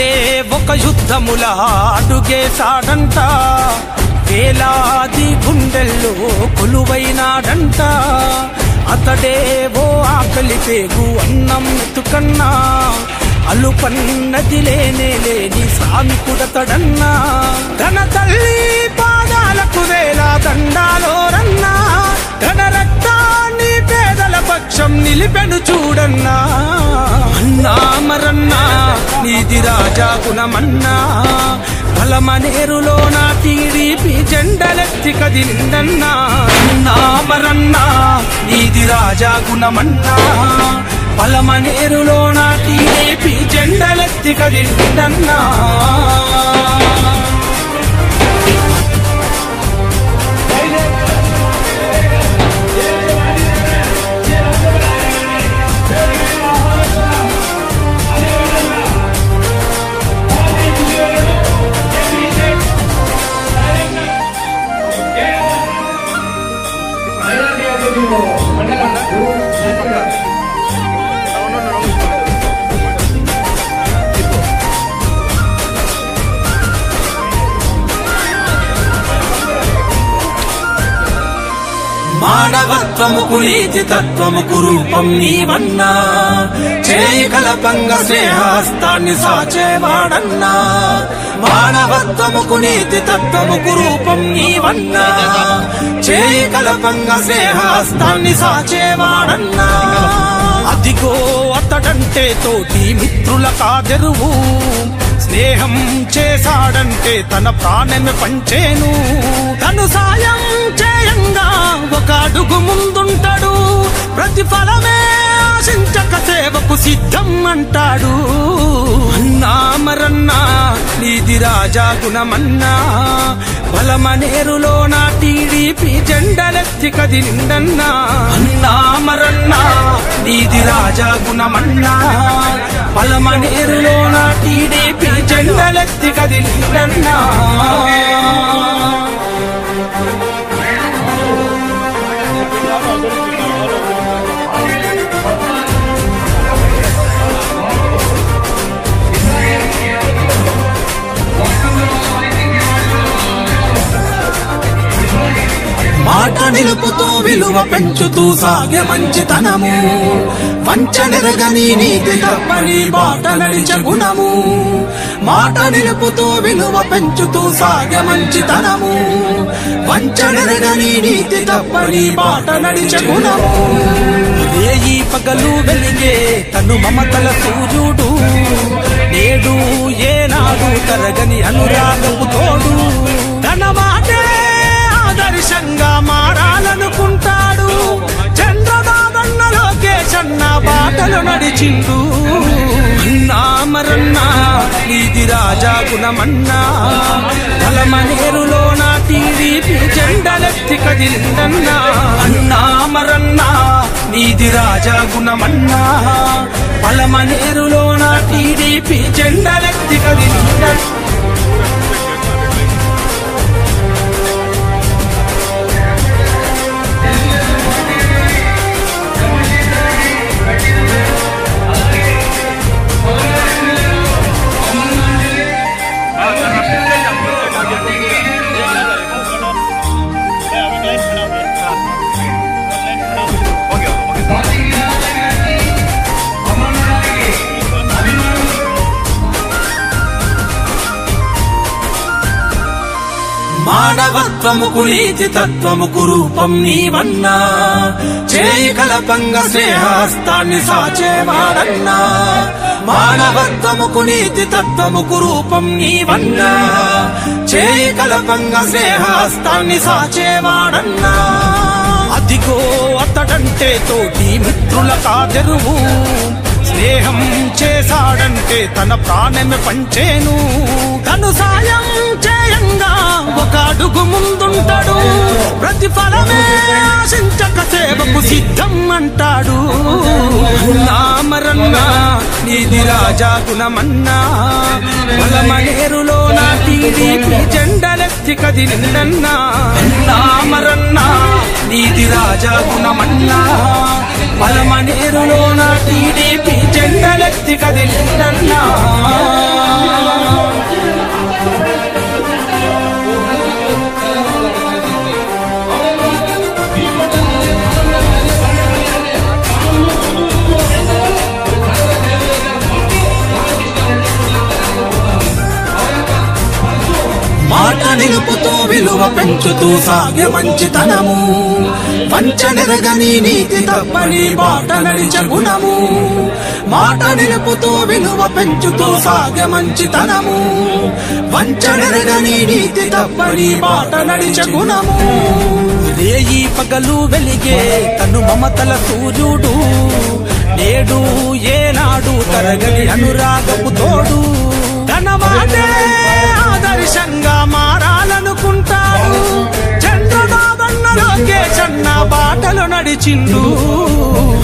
అతడే ఒక యుద్ధముల అడుగేశాడంట, వేలాది గుండెల్లో కొలువైనాడంట. అతడే ఓ ఆకలి పేగు అన్నం ఎత్తుకన్నా, అలుపన్నది లేనే లేని శ్రామికుడతడన్నా. తన తల్లి పాదాలకు వేల దండాలోరన్నా, తన రక్తాన్ని పేదల పక్షం నిలిపెను చూడన్నా. అన్నా మరన్నా నీది రాజా గుణమన్నా, బలమనేరులో నా టీడీపీ జెండలెత్తి కదిలిందన్నా. అన్నా మరన్నా నీది రాజా గుణమన్నా, బలమనేరులో నా టీడీపీ జెండలెత్తి కదిలిందన్నా. మానవత్వముకు నీతి తత్వముకు రూపం నీవన్నా, చేయి కలపంగ స్నేహస్తాన్ని సాచేవాడన్నా. మానవత్వముకు నీతి తత్వముకు రూపం నీవన్నా, చేయి కలపంగ స్నేహస్తాన్ని సాచేవాడన్నా. అదిగో అతడంటే తోటి మిత్రుల కాదెరువు, స్నేహం చేశాడంటే తన ప్రాణమే పంచేను. తను సాయం చేయంగా ఒక అడుగు ముందుంటాడు, ప్రతిఫలమే ఆశించక సేవకు సిద్ధం అంటాడు. అన్నా మరన్నా నీది రాజా గుణమన్నా, బలమనేరులో నా టీడీపీ జెండలెత్తి కదిలిందన్నా. అన్నా మరన్నా నీది రాజా గుణమన్నా, బలమనేరులో నా టీడీపీ జెండలెత్తి కదిలిందన్నా. మాట నిలుపుతూ విలువ పెంచుతూ సాగే మంచితనము, వంచనెరగని నీతి తప్పని బాట నడిచే గుణము. మాట నిలుపుతూ విలువ పెంచుతూ సాగే మంచితనము, వంచనెరగని నీతి తప్పని బాట నడిచే గుణము. రేయి పగలు వెలిగే తను మమతల సూర్యుడు, నేడు ఏనాడు తరగని అనురాగపు తోడు. తన మాటే ఆదర్శంగా మారాలనుకుంటాడు, చంద్రబాబన్న లోకేశన్న బాటలు నడిచిండు. అన్నా మరన్నా నీది రాజా గుణమన్నా, బలమనేరులో నా టీడీపీ జెండలెత్తి కదిలిందన్నా. అన్నా మరన్నా నీది రాజా గుణమన్నా, బలమనేరులో నా టీడీపీ జెండలెత్తి కదిలిందన్నా. మానవత్వముకు నీతి తత్వముకు రూపం నీవన్నా, చేయి కలపంగ స్నేహస్తాన్ని సాచేవాడన్నా. మానవత్వముకు నీతి తత్వముకు రూపం నీవన్నా, చేయి కలపంగ స్నేహస్తాన్ని సాచేవాడన్నా. అదిగో అతడంటే తోటి మిత్రుల కాదెరువు, స్నేహం చేశాడంటే తన ప్రాణమే పంచేను. తను సాయం చేయంగా ఒక అడుగు ముందుంటాడు, ప్రతిఫలమే ఆశించక సేవకు సిద్ధం అంటాడు. అన్నా మరన్నా నీది రాజా గుణమన్నా, బలమనేరులో నా టీడీపీ జెండలెత్తి కదిలిందన్నా. అన్నా మరన్నా నీది రాజా గుణమన్నా, బలమనేరులో నా టీడీపీ జెండలెత్తి కదిలిందన్నా. విలువ పెంచుతూ సాగే మంచితనము, వంచనెరగని నీతి తప్పని బాట నడిచే గుణము, మాట నిలుపుతూ విలువ పెంచుతూ సాగే మంచితనము, వంచనెరగని నీతి తప్పని బాట నడిచే గుణము. రేయి పగలు వెలిగే తను మమతల సూర్యుడు, నేడు ఏనాడు తరగని అనురాగపు తోడు, తన మాటే ఆదర్శంగా మారాలనుకుంటాడు, చంద్రబాబన్న లోకేశన్న బాటలు నడిచిండు.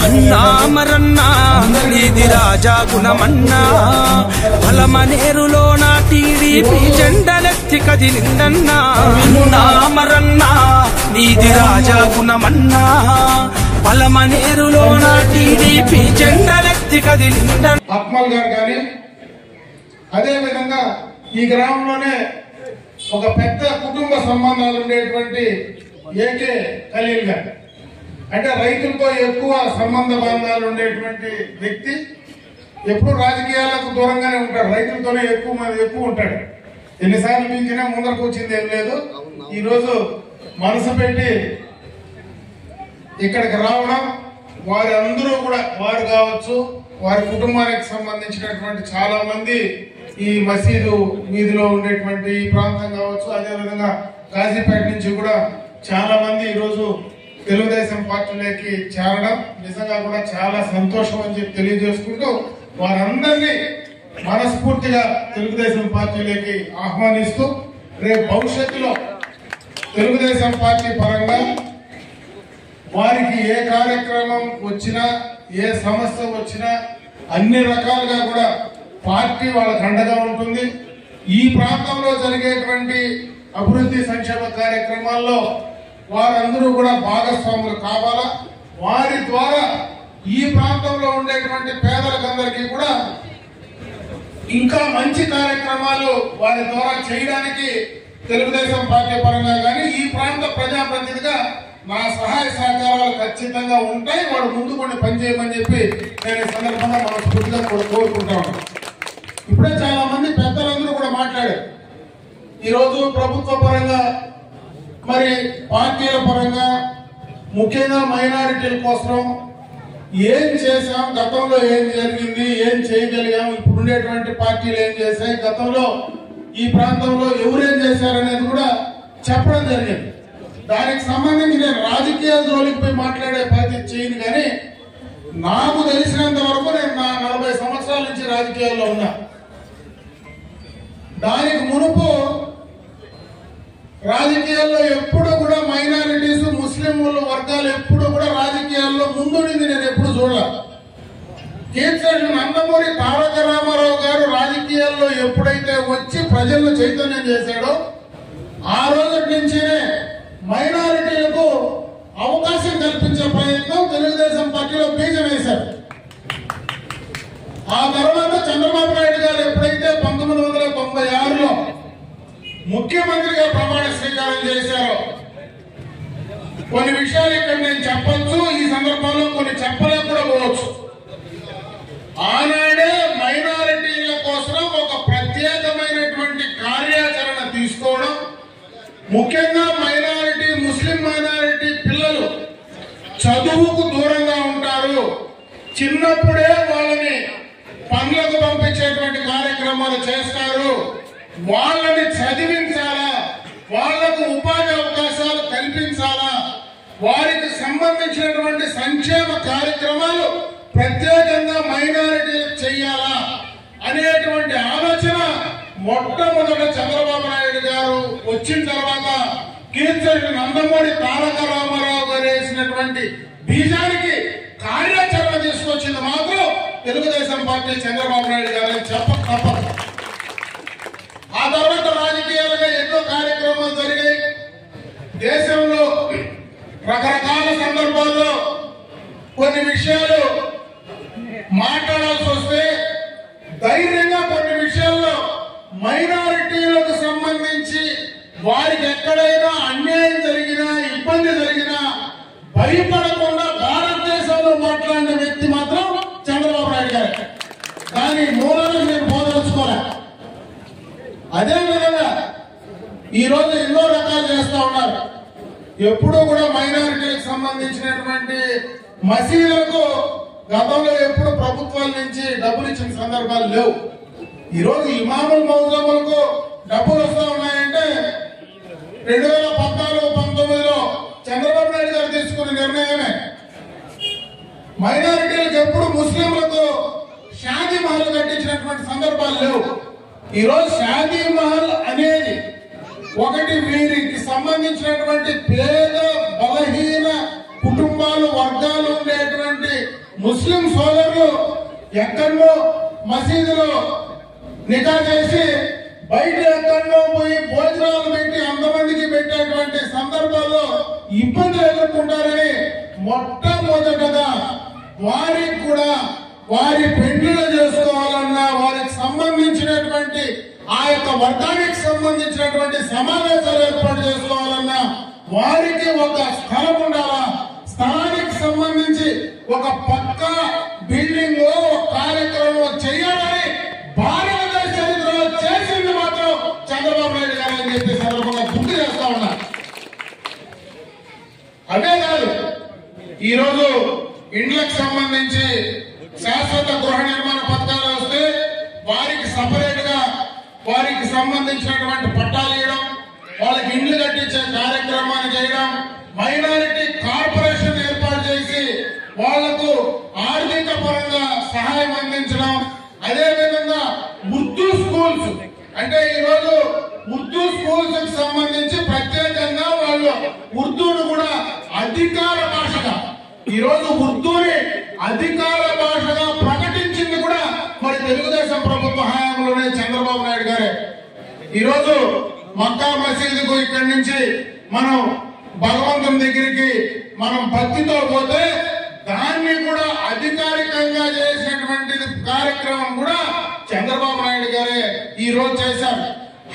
అన్నా మరన్నా నీది రాజా గుణమన్నా, బలమనేరులో నా టీడీపీ జెండలెత్తి కదిలిందన్నా. అన్నా మరన్నా నీది రాజా గుణమన్నా, బలమనేరులో నా టీడీపీ జెండలెత్తి కదిలిందన్నా. అక్మల్ గారు కానీ అదే విధంగా ఈ గ్రామంలోనే ఒక పెద్ద కుటుంబ సంబంధాలు ఉండేటువంటి ఏకే ఖలీల్ గారు, అంటే రైతులతో ఎక్కువ సంబంధ బంధాలు ఉండేటువంటి వ్యక్తి. ఎప్పుడు రాజకీయాలకు దూరంగానే ఉంటాడు, రైతులతోనే ఎక్కువ ఉంటాడు. ఎన్నిసార్లు పిలిచినా ముందరకు వచ్చింది ఏం లేదు. ఈ రోజు మనసు పెట్టి ఇక్కడికి రావడం, వారి అందరూ కూడా వారు కావచ్చు, వారి కుటుంబానికి సంబంధించినటువంటి చాలా మంది ఈ మసీదు వీధిలో ఉండేటువంటి ఈ ప్రాంతం కావచ్చు, అదేవిధంగా కాజీపేట నుంచి కూడా చాలా మంది ఈరోజు తెలుగుదేశం పార్టీలోకి చేరడం నిజంగా కూడా చాలా సంతోషం అని చెప్పి తెలియజేసుకుంటూ వారందరినీ మనస్ఫూర్తిగా తెలుగుదేశం పార్టీలోకి ఆహ్వానిస్తూ రేపు భవిష్యత్తులో తెలుగుదేశం పార్టీ పరంగా వారికి ఏ కార్యక్రమం వచ్చినా, ఏ సమస్య వచ్చినా అన్ని రకాలుగా కూడా పార్టీ వాళ్ళకు అండగా ఉంటుంది. ఈ ప్రాంతంలో జరిగేటువంటి అభివృద్ధి సంక్షేమ కార్యక్రమాల్లో వారందరూ కూడా భాగస్వాములు కావాలా. వారి ద్వారా ఈ ప్రాంతంలో ఉండేటువంటి పేదలకందరికీ కూడా ఇంకా మంచి కార్యక్రమాలు వారి ద్వారా చేయడానికి తెలుగుదేశం పార్టీ పరంగా కానీ ఈ ప్రాంత ప్రజాప్రతినిధిగా నా సహాయ సహకారాలు ఖచ్చితంగా ఉంటాయి. వాడు ముందు కొన్ని పనిచేయమని చెప్పి నేను ఈ సందర్భంగా మనస్ఫూర్తిగా కోరుకుంటా ఉన్నాను. ఇప్పుడే చాలా మంది పెద్దలందరూ కూడా మాట్లాడారు. ఈరోజు ప్రభుత్వ పరంగా మరి పార్టీల పరంగా ముఖ్యంగా మైనారిటీల కోసం ఏం చేశాం, గతంలో ఏం జరిగింది, ఏం చేయగలిగాం, ఇప్పుడు ఉండేటువంటి పార్టీలు ఏం చేశాయి, గతంలో ఈ ప్రాంతంలో ఎవరేం చేశారనేది కూడా చెప్పడం జరిగింది. దానికి సంబంధించి నేను రాజకీయ జోలికి పోయి మాట్లాడే పరిస్థితి చేయను, కానీ నాకు తెలిసినంత వరకు నేను నా 40 సంవత్సరాల నుంచి రాజకీయాల్లో ఉన్నా. దానికి మునుపు రాజకీయాల్లో ఎప్పుడు కూడా మైనారిటీస్, ముస్లిం వర్గాలు ఎప్పుడు కూడా రాజకీయాల్లో ముందుండింది నేను ఎప్పుడు చూడలేదు. కీర్తి నందమూరి తారక రామారావు గారు రాజకీయాల్లో ఎప్పుడైతే వచ్చి ప్రజలను చైతన్యం చేశాడో ఆ రోజు నుంచే మైనారిటీలకు అవకాశం కల్పించే ప్రయత్నం తెలుగుదేశం పార్టీలో బీజం వేశారు. ఆ తర్వాత చంద్రబాబు నాయుడు గారు ఎప్పుడైతే 1996లో ముఖ్యమంత్రిగా ప్రమాణ స్వీకారం చేశారో కొన్ని విషయాలు ఇక్కడ నేను చెప్పొచ్చు, ఈ సందర్భంలో కొన్ని చెప్పలేక కూడా పోవచ్చు. ఆనాడే మైనారిటీల కోసం ఒక ప్రత్యేకమైనటువంటి కార్యాచరణ తీసుకోవడం, ముఖ్యంగా మైనారిటీ, ముస్లిం మైనారిటీ పిల్లలు చదువుకు దూరంగా ఉంటారు, చిన్నప్పుడే వాళ్ళని పనులకు పంపించేటువంటి కార్యక్రమాలు చేస్తారు, వాళ్ళని చదివించాలా, వాళ్లకు ఉపాధి అవకాశాలు కల్పించాలా, వారికి సంబంధించినటువంటి సంక్షేమ కార్యక్రమాలు ప్రత్యేకంగా మైనారిటీలకు చెయ్యాలా అనేటువంటి ఆలోచన మొట్టమొదట చంద్రబాబు నాయుడు గారు వచ్చిన తర్వాత కీర్తి నందమూరి తారక రామారావు గారు వేసినటువంటి బీజానికి కార్యాచరణ తీసుకొచ్చింది మాత్రం తెలుగుదేశం పార్టీ చంద్రబాబు నాయుడు గారు చెప్పక తప్పదు. ఆ తర్వాత రాజకీయాలుగా ఎన్నో కార్యక్రమాలు జరిగాయి. దేశంలో రకరకాల సందర్భాల్లో కొన్ని విషయాలు మాట్లాడాల్సి వస్తే ధైర్యంగా కొన్ని విషయాల్లో మైనారిటీలకు సంబంధించి వారికి ఎక్కడైనా అన్యాయం జరిగినా, ఇబ్బంది జరిగినా భయపడకుండా భారతదేశంలో మాట్లాడిన వ్యక్తి మాత్రం చంద్రబాబు నాయుడు గారు. దాని మూలాలను నేను బోధించుకోలే. అదేవిధంగా ఈ రోజు ఎన్నో రకాలు చేస్తా ఉన్నారు. ఎప్పుడూ కూడా మైనారిటీలకు సంబంధించినటువంటి మసీదులకు గతంలో ఎప్పుడు ప్రభుత్వాల నుంచి డబ్బులు ఇచ్చిన సందర్భాలు లేవు. ఈ రోజు ఇమాముల మౌజములకు డబ్బులు వస్తా ఉన్నాయంటే 2014-19లో చంద్రబాబు నాయుడు గారు తీసుకున్న నిర్ణయమే. మైనారిటీలకు ఎప్పుడు ముస్లింలకు షాదీ మహల్ కట్టించినటువంటి సందర్భాలు లేవు. ఈరోజు షాదీ మహల్ అనేది ఒకటి వీరికి సంబంధించినటువంటి పేద బలహీన కుటుంబాలు వర్గాలు ఉండేటువంటి ముస్లిం సోదరులు ఎక్కడో మసీదులో నికా చేసి బయట ఎక్కడో పోయి భోజనాలు పెట్టి అంతమందికి పెట్టేటువంటి సందర్భాల్లో ఇబ్బందులు ఎదుర్కొంటారని మొట్టమొదటగా వారికి కూడా వారి పెళ్లిళ్ళు చేసుకోవాలన్నా వారికి సంబంధించినటువంటి ఆ యొక్క వర్గానికి సంబంధించినటువంటి సమావేశాలు ఏర్పాటు చేసుకోవాలన్నా వారికి ఒక స్థలం ఉండాలా, స్థలానికి సంబంధించి ఒక పక్క బిల్డింగ్ కార్యక్రమం చేయాలని భారతదేశ చరిత్రలో చేసింది మాత్రం చంద్రబాబు నాయుడు గారు అని చెప్పి సందర్భంగా గుర్తు చేస్తా ఉన్నారు. అదే కాదు, ఈరోజు ఇండ్లకు సంబంధించి శాశ్వత గృహ నిర్మాణ పథకాలు వస్తే వారికి సపరేట్ గా వారికి సంబంధించినటువంటి పట్టాలు ఇవ్వడం, వాళ్ళకి ఇండ్లు కట్టించే కార్యక్రమాన్ని చేయడం, మైనారిటీ కార్పొరేషన్ ఏర్పాటు చేసి వాళ్లకు ఆర్థిక పరంగా సహాయం అందించడం, అదే విధంగా ఉర్దూ స్కూల్స్ అంటే ఈరోజు ఉర్దూ స్కూల్స్ కి సంబంధించి ప్రత్యేకంగా వాళ్ళు ఉర్దూను కూడా అధికార భాషగా ఈరోజు ఉర్దూని అధికార భాషగా ప్రకటించింది కూడా మరి తెలుగుదేశం ప్రభుత్వ హయాంలోనే చంద్రబాబు నాయుడు గారే. ఈరోజు మక్కా మసీదుకు ఇక్కడి నుంచి మనం భగవంతుని దగ్గరికి మనం భక్తితో పోతే దాన్ని కూడా అధికారికంగా చేసినటువంటి కార్యక్రమం కూడా చంద్రబాబు నాయుడు గారే ఈ రోజు చేశారు.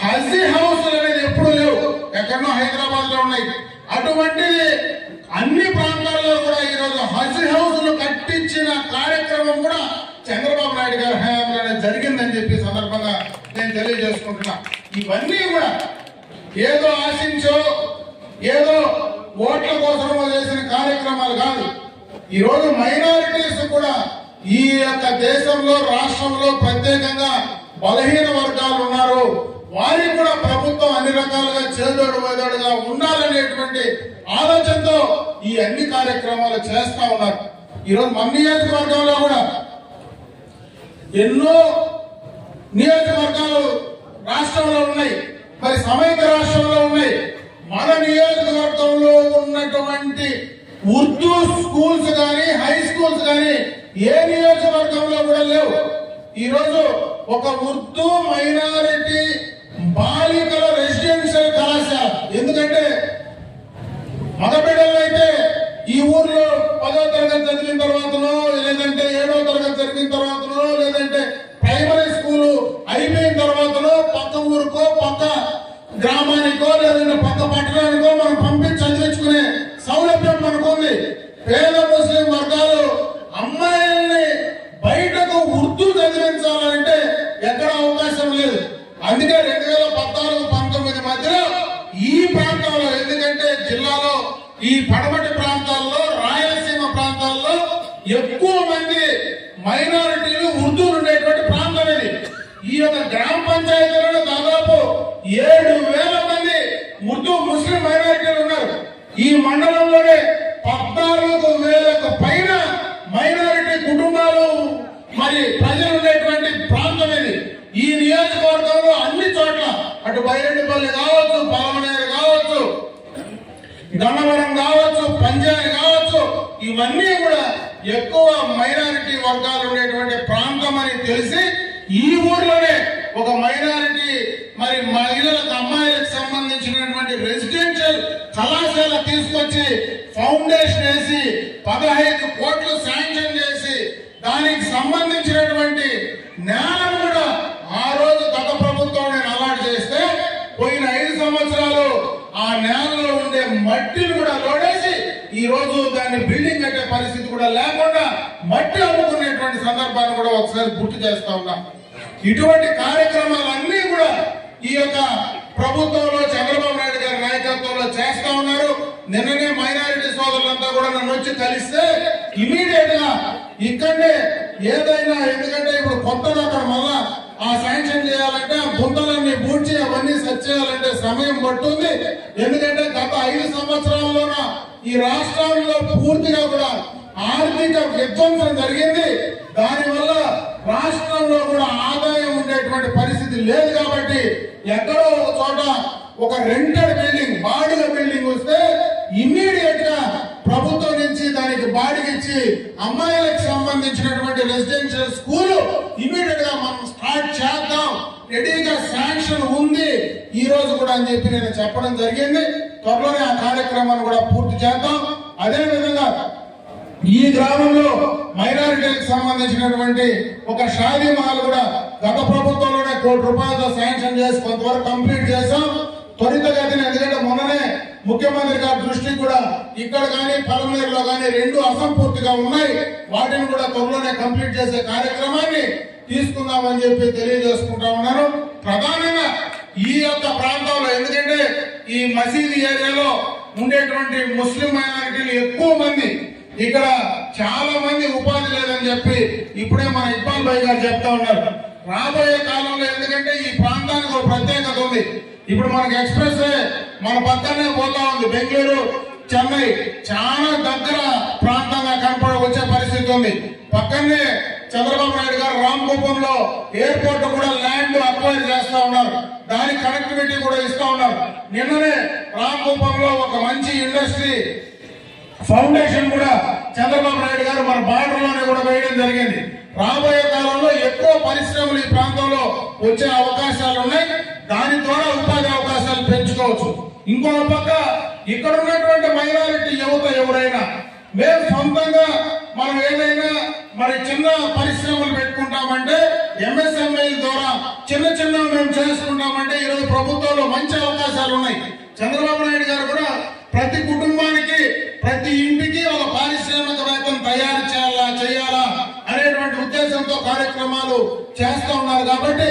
హజ్ హౌస్ అనేది ఎప్పుడు లేవు, ఎక్కడో హైదరాబాద్ లో ఉన్నాయి. అటువంటిది అన్ని ప్రాంతాల్లో కూడా ఈ రోజు హజ్ హౌస్లు కట్టించిన కార్యక్రమం కూడా చంద్రబాబు నాయుడు గారి హయాంలోనే జరిగిందని చెప్పి సందర్భంగా నేను తెలియజేసుకుంటున్నా. ఇవన్నీ కూడా ఏదో ఆశించో ఏదో ఓట్ల కోసమో చేసిన కార్యక్రమాలు కాదు. ఈ రోజు మైనారిటీస్ కూడా ఈ యొక్క దేశంలో రాష్ట్రంలో ప్రత్యేకంగా బలహీన వర్గాలు ఉన్నారు, వారికి కూడా ప్రభుత్వం అన్ని రకాలుగా చేదోడు వేదోడుగా ఉండాలనేటువంటి ఆలోచనతో ఈ అన్ని కార్యక్రమాలు చేస్తా ఉన్నారు. ఈరోజు మన నియోజకవర్గంలో కూడా ఎన్నో నియోజకవర్గాలు రాష్ట్రంలో ఉన్నాయి, మరి సమైక్య రాష్ట్రంలో ఉన్నాయి. మన నియోజకవర్గంలో ఉన్నటువంటి ఉర్దూ స్కూల్స్ కానీ హై స్కూల్స్ కానీ ఏ నియోజకవర్గంలో కూడా లేవు. ఈరోజు ఒక ఉర్దూ మైనారిటీ బాలికల రెసిడెన్షియల్ కళాశాల, ఎందుకంటే మగబిడ్డలు అయితే ఈ ఊర్లో 10వ తరగతి చదివిన తర్వాతనో లేదంటే 7వ తరగతి చదివిన తర్వాతనో లేదంటే ప్రైమరీ స్కూల్ అయిపోయిన తర్వాతనో పక్క ఊరుకో పక్క గ్రామానికో లేదంటే పక్క పట్టణానికో మనం పంపించి చదివించుకునే సౌలభ్యం మనకుంది. పేద ముస్లిం వర్గాలు అమ్మాయిల్ని బయటకు ఉర్దూ చదివించాలంటే ఎక్కడ అవకాశం లేదు. అందుకే 2014-19 మధ్యలో ఈ ప్రాంతంలో, ఎందుకంటే జిల్లాలో ఈ పడమటి ప్రాంతాల్లో రాయలసీమ ప్రాంతాల్లో ఎక్కువ మంది మైనారిటీలు ఉర్దూలు ఉండేటువంటి ప్రాంతం ఇది. ఈ యొక్క గ్రామ పంచాయతీలలో దాదాపు 7,000 మంది ఉర్దూ ముస్లిం మైనారిటీలు ఉన్నారు. ఈ మండలంలోనే 14,000కు పైన మైనారిటీ కుటుంబాలు మరి ప్రజలు ఉండేటువంటి ప్రాంతం ఇది. ఈ నియోజకవర్గంలో అన్ని చోట్ల అటు బైరెడ్డిపల్లి కావచ్చు, పలమనేరు కావచ్చు, గన్నవరం కావచ్చు, పంజాని కావచ్చు, ఇవన్నీ కూడా ఎక్కువ మైనారిటీ వర్గాలు ఉండేటువంటి ప్రాంతం అని తెలిసి ఈ ఊర్లోనే ఒక మైనారిటీ మరి మహిళలకు అమ్మాయిలకు సంబంధించినటువంటి రెసిడెన్షియల్ కళాశాల తీసుకొచ్చి ఫౌండేషన్ వేసి 15 కోట్లు శాంక్షన్ చేసి దానికి సంబంధించినటువంటి జ్ఞానం కూడా ఆ రోజు గత ప్రభుత్వం నేను అలాట్ చేస్తే పోయిన 5 సంవత్సరాలు ఆ నేలలో ఉండే మట్టిని కూడా లోడేసి ఈ రోజు దాన్ని బిల్డింగ్ కట్టే పరిస్థితి కూడా లేకుండా మట్టి అమ్ముకునేటువంటి సందర్భాన్ని కూడా ఒకసారి గుర్తు చేస్తా ఉన్నాం. ఇటువంటి కార్యక్రమాలన్నీ కూడా ఈ యొక్క ప్రభుత్వంలో చంద్రబాబు నాయుడు గారి నాయకత్వంలో చేస్తా ఉన్నారు. నిన్ననే మైనారిటీ సోదరులంతా కూడా నన్ను వచ్చి కలిస్తే ఇమీడియట్ గా ఇక్కడే ఏదైనా, ఎందుకంటే ఇప్పుడు కొత్తగా అక్కడ మళ్ళా ఆ శాంక్షన్ చేయాలంటే ఆ గుంతలన్నీ పూడ్చి అవన్నీ సెట్ చేయాలంటే సమయం పడుతుంది. ఎందుకంటే గత 5 సంవత్సరాల్లోన ఈ రాష్ట్రంలో పూర్తిగా కూడా ఆర్థిక విధ్వంసం జరిగింది. దానివల్ల రాష్ట్రంలో కూడా ఆదాయం ఉండేటువంటి పరిస్థితి లేదు. కాబట్టి ఎక్కడో ఒక చోట ఒక రెంటెడ్ బిల్డింగ్, బాడిగ బిల్డింగ్ వస్తే ఇమ్మీడియట్ గా ప్రభుత్వం నుంచి దానికి బాడిగిచ్చి అమ్మాయిలకు సంబంధించినటువంటి రెసిడెన్షియల్ స్కూల్ ఇమ్మీడియట్ గా మనం స్టార్ట్ చేద్దాం, రెడీగా శాంక్షన్ ఉంది ఈ రోజు కూడా అని చెప్పి నేను చెప్పడం జరిగింది. త్వరలోనే ఆ కార్యక్రమాన్ని కూడా పూర్తి చేద్దాం. అదే విధంగా ఈ గ్రామంలో మైనారిటీలకు సంబంధించినటువంటి ఒక షాదీ మహల్ కూడా గత ప్రభుత్వంలోనే ₹1 కోట్లతో శాంక్షన్ చేసి కొంతవరకు కంప్లీట్ చేశాం. త్వరితగతిన, ఎందుకంటే మొన్ననే ముఖ్యమంత్రి గారి దృష్టికి కూడా ఇక్కడ కానీ పలమనేరులో కానీ 2 అసంపూర్తిగా ఉన్నాయి. వాటిని కూడా త్వరలోనే కంప్లీట్ చేసే కార్యక్రమాన్ని తీసుకుందామని చెప్పి తెలియజేసుకుంటా ఉన్నాను. ప్రధానంగా ఈ యొక్క ప్రాంతంలో, ఎందుకంటే ఈ మసీదు ఏరియాలో ఉండేటువంటి ముస్లిం మైనారిటీలు ఎక్కువ మంది, ఇక్కడ చాలా మంది ఉపాధి లేదని చెప్పి ఇప్పుడే మన ఇక్బాల్ భాయ్ గారు చెప్తా ఉన్నారు. రాబోయే కాలంలో, ఎందుకంటే ఈ ప్రాంతానికి ఒక ప్రత్యేకత ఉంది. ఇప్పుడు మనకి ఎక్స్ప్రెస్ వే మన పక్కనే పోతా ఉంది. బెంగళూరు, చెన్నై చాలా దగ్గర ప్రాంతంగా వచ్చే పరిస్థితి ఉంది. పక్కనే చంద్రబాబు నాయుడు గారు రామకుప్పంలో ఎయిర్పోర్ట్ కూడా ల్యాండ్ అక్వైర్ చేస్తా ఉన్నారు. దాని కనెక్టివిటీ కూడా ఇస్తా ఉన్నారు. నిన్ననే రామకుప్పంలో ఒక మంచి ఇండస్ట్రీ ఫౌండేషన్ కూడా చంద్రబాబు నాయుడు గారు మన బార్డర్ లోనే కూడా వేయడం జరిగింది. రాబోయే కాలంలో ఎక్కువ పరిశ్రమలు ఈ ప్రాంతంలో వచ్చే అవకాశాలు ఉన్నాయి. దాని ద్వారా ఉపాధి అవకాశాలు పెంచుకోవచ్చు. ఇంకో పక్క ఇక్కడ ఉన్నటువంటి మైనారిటీ యువత ఎవరైనా, మేము సొంతంగా మనం ఏదైనా మరి చిన్న పరిశ్రమలు పెట్టుకుంటామంటే ఎంఎస్ఎంఈ ద్వారా చిన్న మేము చేసుకుంటామంటే ఈరోజు ప్రభుత్వంలో మంచి అవకాశాలు ఉన్నాయి. చంద్రబాబు నాయుడు గారు కూడా ప్రతి కుటుంబానికి, ప్రతి ఇంటికి ఒక పారిశ్రామికవేత్తను తయారు చేయాలా అనేటువంటి ఉద్దేశంతో కార్యక్రమాలు చేస్తూ ఉన్నారు. కాబట్టి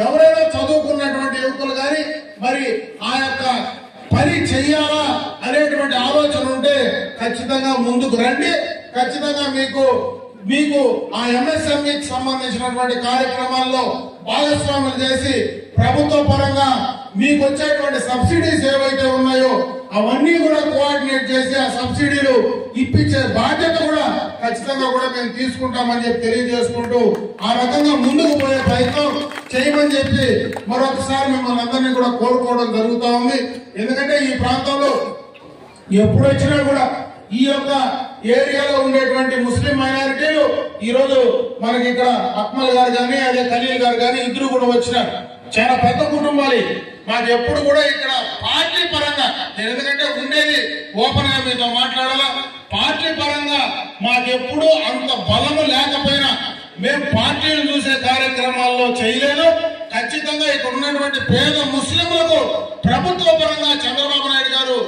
ఎవరైనా చదువుకున్నటువంటి యువకులు కానీ మరి ఆ యొక్క పని చెయ్యాలా అనేటువంటి ఆలోచన ఉంటే ఖచ్చితంగా ముందుకు రండి. ఖచ్చితంగా మీకు ఆ ఎంఎస్ఎంఈకి సంబంధించినటువంటి కార్యక్రమాల్లో భాగస్వాములు చేసి ప్రభుత్వ పరంగా మీకు వచ్చేటువంటి సబ్సిడీస్ ఏవైతే ఉన్నాయో అవన్నీ కూడా కోఆర్డినేట్ చేసి ఆ సబ్సిడీలు ఇప్పించే బాధ్యత కూడా ఖచ్చితంగా కూడా మేము తీసుకుంటామని చెప్పి తెలియజేసుకుంటూ ఆ రకంగా ముందుకు పోయే ప్రయత్నం చేయమని చెప్పి మరొకసారి మిమ్మల్ని అందరినీ కూడా కోరుకోవడం జరుగుతూ ఉంది. ఎందుకంటే ఈ ప్రాంతంలో ఎప్పుడు వచ్చినా కూడా ఈ యొక్క ఏరియాలో ఉండేటువంటి ముస్లిం మైనారిటీలు ఈ రోజు మనకి ఇక్కడ అక్మల్ గారు కానీ అదే ఖలీల్ గారు కానీ ఇద్దరు కూడా వచ్చినారు. చాలా పెద్ద కుటుంబాలు. మాకు ఎప్పుడు కూడా ఇక్కడ పార్టీ పరంగా, ఎందుకంటే ఉండేది ఓపెన్ గా మీతో మాట్లాడాలా, పార్టీ పరంగా మాకెప్పుడు అంత బలము లేకపోయినా మేము పార్టీలు చూసే కార్యక్రమాల్లో చేయలేదు. ఖచ్చితంగా ఇక్కడ ఉన్నటువంటి పేద ముస్లింలకు ప్రభుత్వ పరంగా చంద్రబాబు నాయుడు గారు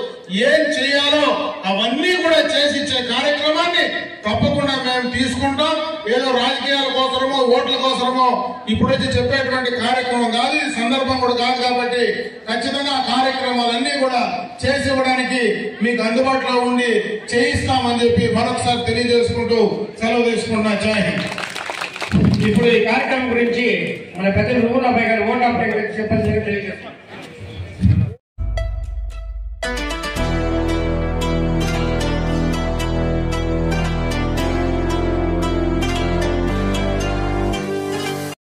ఏం చేయాలో అవన్నీ కూడా చేసి ఇచ్చే కార్యక్రమాన్ని తప్పకుండా మేము తీసుకుంటాం. ఏదో రాజకీయాల కోసమో ఓట్ల కోసమో ఇప్పుడు వచ్చి చెప్పేటువంటి కార్యక్రమం కాదు, ఈ సందర్భం కూడా కాదు. కాబట్టి ఖచ్చితంగా ఆ కార్యక్రమాలన్నీ కూడా చేసి ఇవ్వడానికి మీకు అందుబాటులో ఉండి చేయిస్తామని చెప్పి మరొకసారి తెలియజేసుకుంటూ సెలవు తీసుకుంటున్నా. జై హింద్. ఇప్పుడు ఈ కార్యక్రమం గురించి మన పెద్దలు ఓన్ ఆఫ్ చెప్పాల్సిందిగా తెలియజేస్తాం.